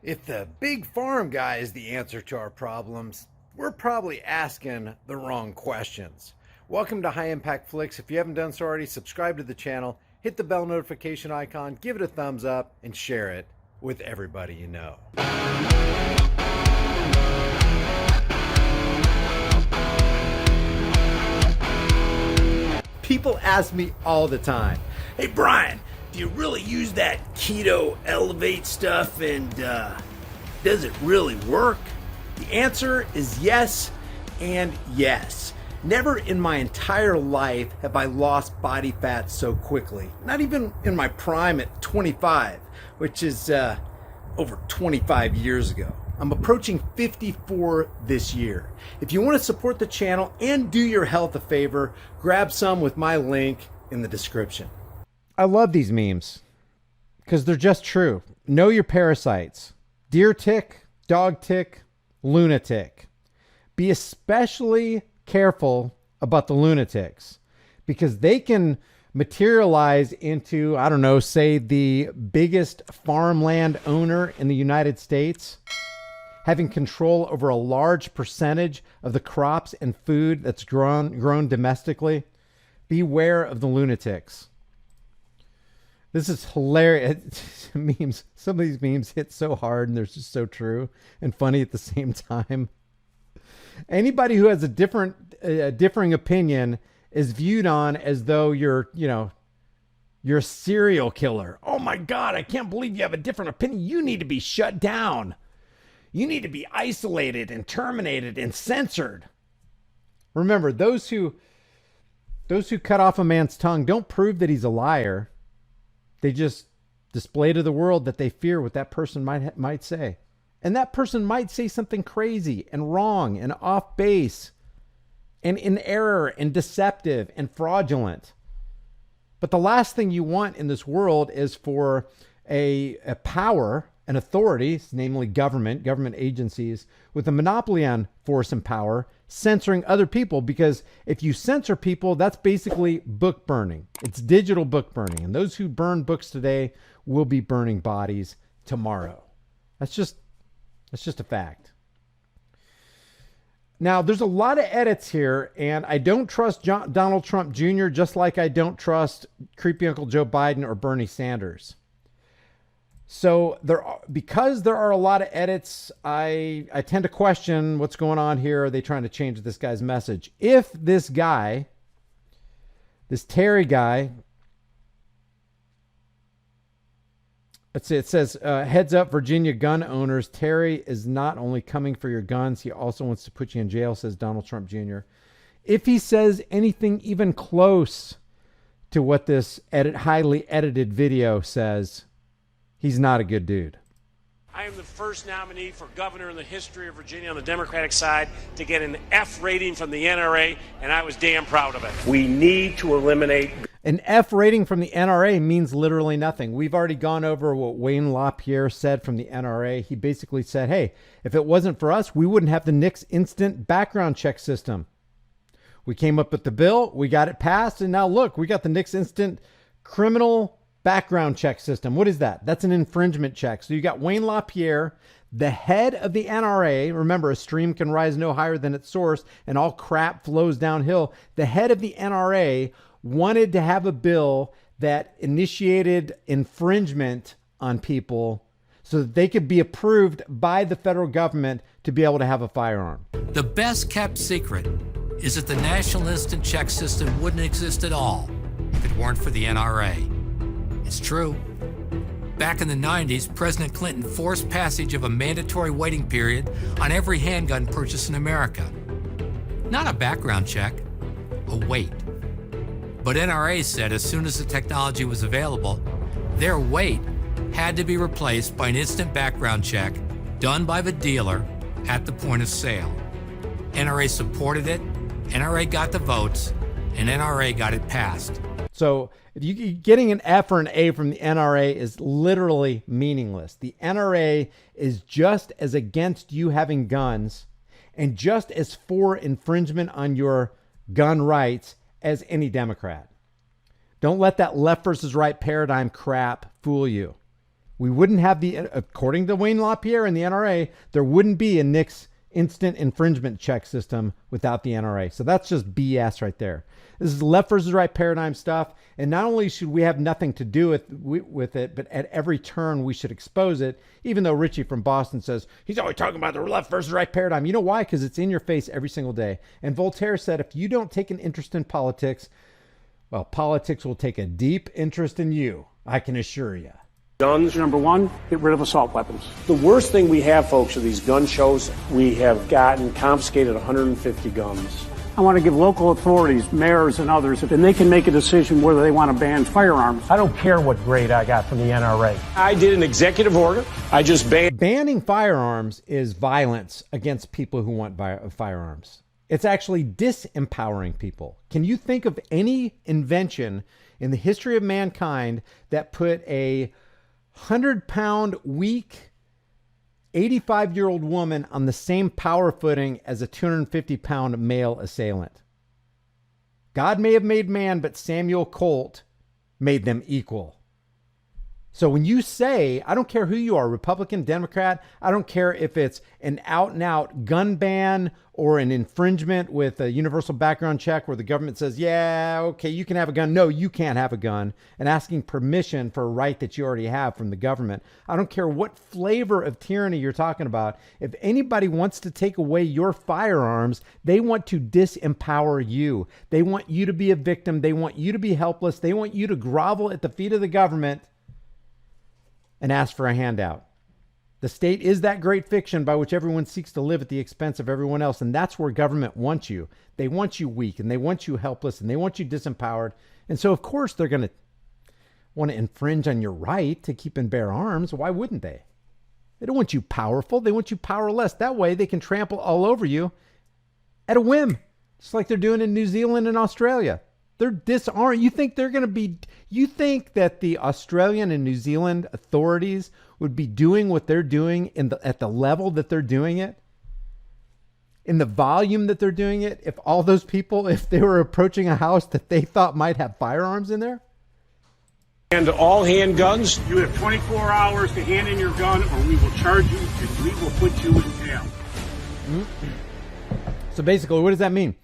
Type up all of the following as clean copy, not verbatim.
If the big farm guy is the answer to our problems, we're probably asking the wrong questions. Welcome to High Impact Flicks. If you haven't done so already, subscribe to the channel, hit the bell notification icon, give it a thumbs up, and share it with everybody you know. People ask me all the time, "Hey Brian, do you really use that keto elevate stuff, and does it really work?" The answer is yes and yes. Never in my entire life have I lost body fat so quickly. Not even in my prime at 25, which is over 25 years ago. I'm approaching 54 this year. If you want to support the channel and do your health a favor, grab some with my link in the description. I love these memes because they're just true. Know your parasites. Deer tick, dog tick, lunatic. Be especially careful about the lunatics because they can materialize into, I don't know, say the biggest farmland owner in the United States, having control over a large percentage of the crops and food that's grown domestically. Beware of the lunatics. This is hilarious. Memes. Some of these memes hit so hard and they're just so true and funny at the same time. Anybody who has a differing opinion is viewed on as though you're a serial killer. Oh my God, I can't believe you have a different opinion. You need to be shut down. You need to be isolated and terminated and censored. Remember, those who cut off a man's tongue don't prove that he's a liar. They just display to the world that they fear what that person might say. And that person might say something crazy and wrong and off base and in error and deceptive and fraudulent. But the last thing you want in this world is for a power, an authority, namely government agencies, with a monopoly on force and power, censoring other people. Because if you censor people, that's basically book burning. It's digital book burning. And those who burn books today will be burning bodies tomorrow. That's just a fact. Now, there's a lot of edits here, and I don't trust Donald Trump Jr. just like I don't trust creepy Uncle Joe Biden or Bernie Sanders. So because there are a lot of edits, I tend to question what's going on here. Are they trying to change this guy's message? If this guy, this Terry guy, let's see, it says, heads up, Virginia gun owners. Terry is not only coming for your guns, he also wants to put you in jail, says Donald Trump Jr. If he says anything even close to what this highly edited video says, he's not a good dude. I am the first nominee for governor in the history of Virginia on the Democratic side to get an F rating from the NRA, and I was damn proud of it. We need to eliminate... An F rating from the NRA means literally nothing. We've already gone over what Wayne LaPierre said from the NRA. He basically said, hey, if it wasn't for us, we wouldn't have the NICS instant background check system. We came up with the bill, we got it passed, and now look, we got the NICS instant criminal background check system. What is that? That's an infringement check. So you got Wayne LaPierre, the head of the NRA. Remember, a stream can rise no higher than its source, and all crap flows downhill. The head of the NRA wanted to have a bill that initiated infringement on people so that they could be approved by the federal government to be able to have a firearm. The best kept secret is that the National Instant Check System wouldn't exist at all if it weren't for the NRA. It's true. Back in the 90s, President Clinton forced passage of a mandatory waiting period on every handgun purchased in America. Not a background check, a wait. But NRA said as soon as the technology was available, their wait had to be replaced by an instant background check done by the dealer at the point of sale. NRA supported it, NRA got the votes, and NRA got it passed. So getting an F or an A from the NRA is literally meaningless. The NRA is just as against you having guns and just as for infringement on your gun rights as any Democrat. Don't let that left versus right paradigm crap fool you. We wouldn't have according to Wayne LaPierre and the NRA, there wouldn't be a NICS instant infringement check system without the NRA. So that's just BS right there. This is left versus right paradigm stuff. And not only should we have nothing to do with it, but at every turn we should expose it, even though Richie from Boston says he's always talking about the left versus right paradigm. You know why? Because it's in your face every single day. And Voltaire said, if you don't take an interest in politics, well, politics will take a deep interest in you. I can assure you. Guns, number one, get rid of assault weapons. The worst thing we have, folks, are these gun shows. We have gotten confiscated 150 guns. I want to give local authorities, mayors and others, and they can make a decision whether they want to ban firearms. I don't care what grade I got from the NRA. I did an executive order. I just banning firearms is violence against people who want firearms. It's actually disempowering people. Can you think of any invention in the history of mankind that put a 100-pound, weak, 85-year-old woman on the same power footing as a 250-pound male assailant? God may have made man, but Samuel Colt made them equal. So when you say, I don't care who you are, Republican, Democrat, I don't care if it's an out-and-out gun ban or an infringement with a universal background check where the government says, yeah, okay, you can have a gun. No, you can't have a gun, and asking permission for a right that you already have from the government. I don't care what flavor of tyranny you're talking about. If anybody wants to take away your firearms, they want to disempower you. They want you to be a victim. They want you to be helpless. They want you to grovel at the feet of the government and ask for a handout. The state is that great fiction by which everyone seeks to live at the expense of everyone else, and that's where government wants you. They want you weak, and they want you helpless, and they want you disempowered. And so, of course, they're going to want to infringe on your right to keep and bear arms. Why wouldn't they? They don't want you powerful. They want you powerless. That way, they can trample all over you at a whim, just like they're doing in New Zealand and Australia. They're disarmed. You think you think that the Australian and New Zealand authorities would be doing what they're doing at the level that they're doing it, in the volume that they're doing it, if all those people, if they were approaching a house that they thought might have firearms in there? And all handguns. You have 24 hours to hand in your gun, or we will charge you and we will put you in jail. So basically, what does that mean?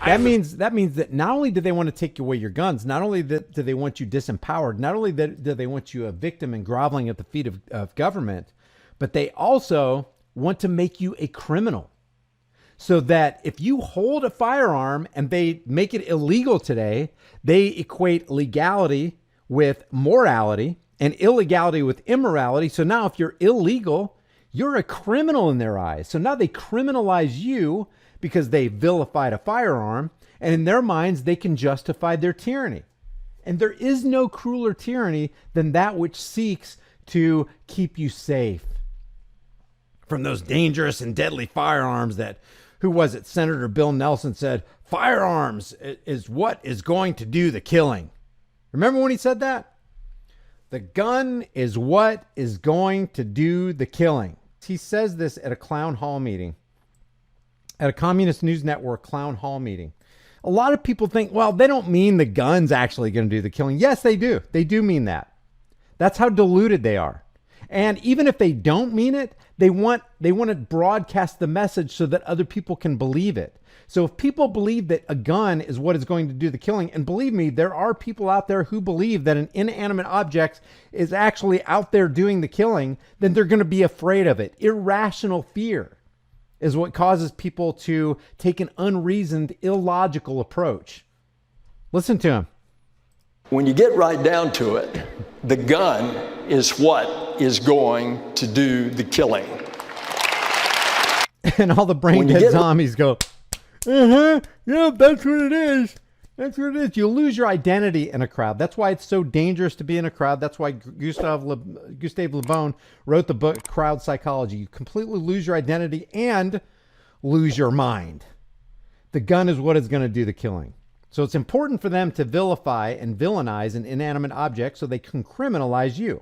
That means that not only do they want to take away your guns, not only do they want you disempowered, not only do they want you a victim and groveling at the feet of government, but they also want to make you a criminal. So that if you hold a firearm and they make it illegal today, they equate legality with morality and illegality with immorality. So now if you're illegal, you're a criminal in their eyes. So now they criminalize you because they vilified a firearm, and in their minds, they can justify their tyranny. And there is no crueler tyranny than that which seeks to keep you safe from those dangerous and deadly firearms that, who was it, Senator Bill Nelson said, firearms is what is going to do the killing. Remember when he said that? The gun is what is going to do the killing. He says this at a clown hall meeting. At a Communist News Network clown hall meeting. A lot of people think, well, they don't mean the gun's actually going to do the killing. Yes, they do. They do mean that. That's how deluded they are. And even if they don't mean it, they want to broadcast the message so that other people can believe it. So if people believe that a gun is what is going to do the killing, and believe me, there are people out there who believe that an inanimate object is actually out there doing the killing, then they're going to be afraid of it. Irrational fear is what causes people to take an unreasoned, illogical approach. Listen to him. When you get right down to it, the gun is what is going to do the killing. And all the brain dead zombies go, yeah, that's what it is. That's what it is. You lose your identity in a crowd. That's why it's so dangerous to be in a crowd. That's why Gustave Le Bon wrote the book Crowd Psychology. You completely lose your identity and lose your mind. The gun is what is going to do the killing. So it's important for them to vilify and villainize an inanimate object so they can criminalize you.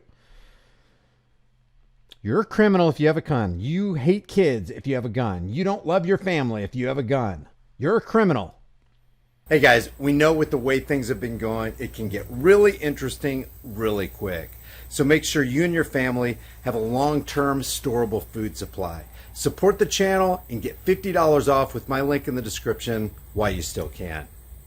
You're a criminal if you have a gun. You hate kids if you have a gun. You don't love your family if you have a gun. You're a criminal. Hey guys, we know with the way things have been going, it can get really interesting really quick. So make sure you and your family have a long-term storable food supply. Support the channel and get $50 off with my link in the description while you still can.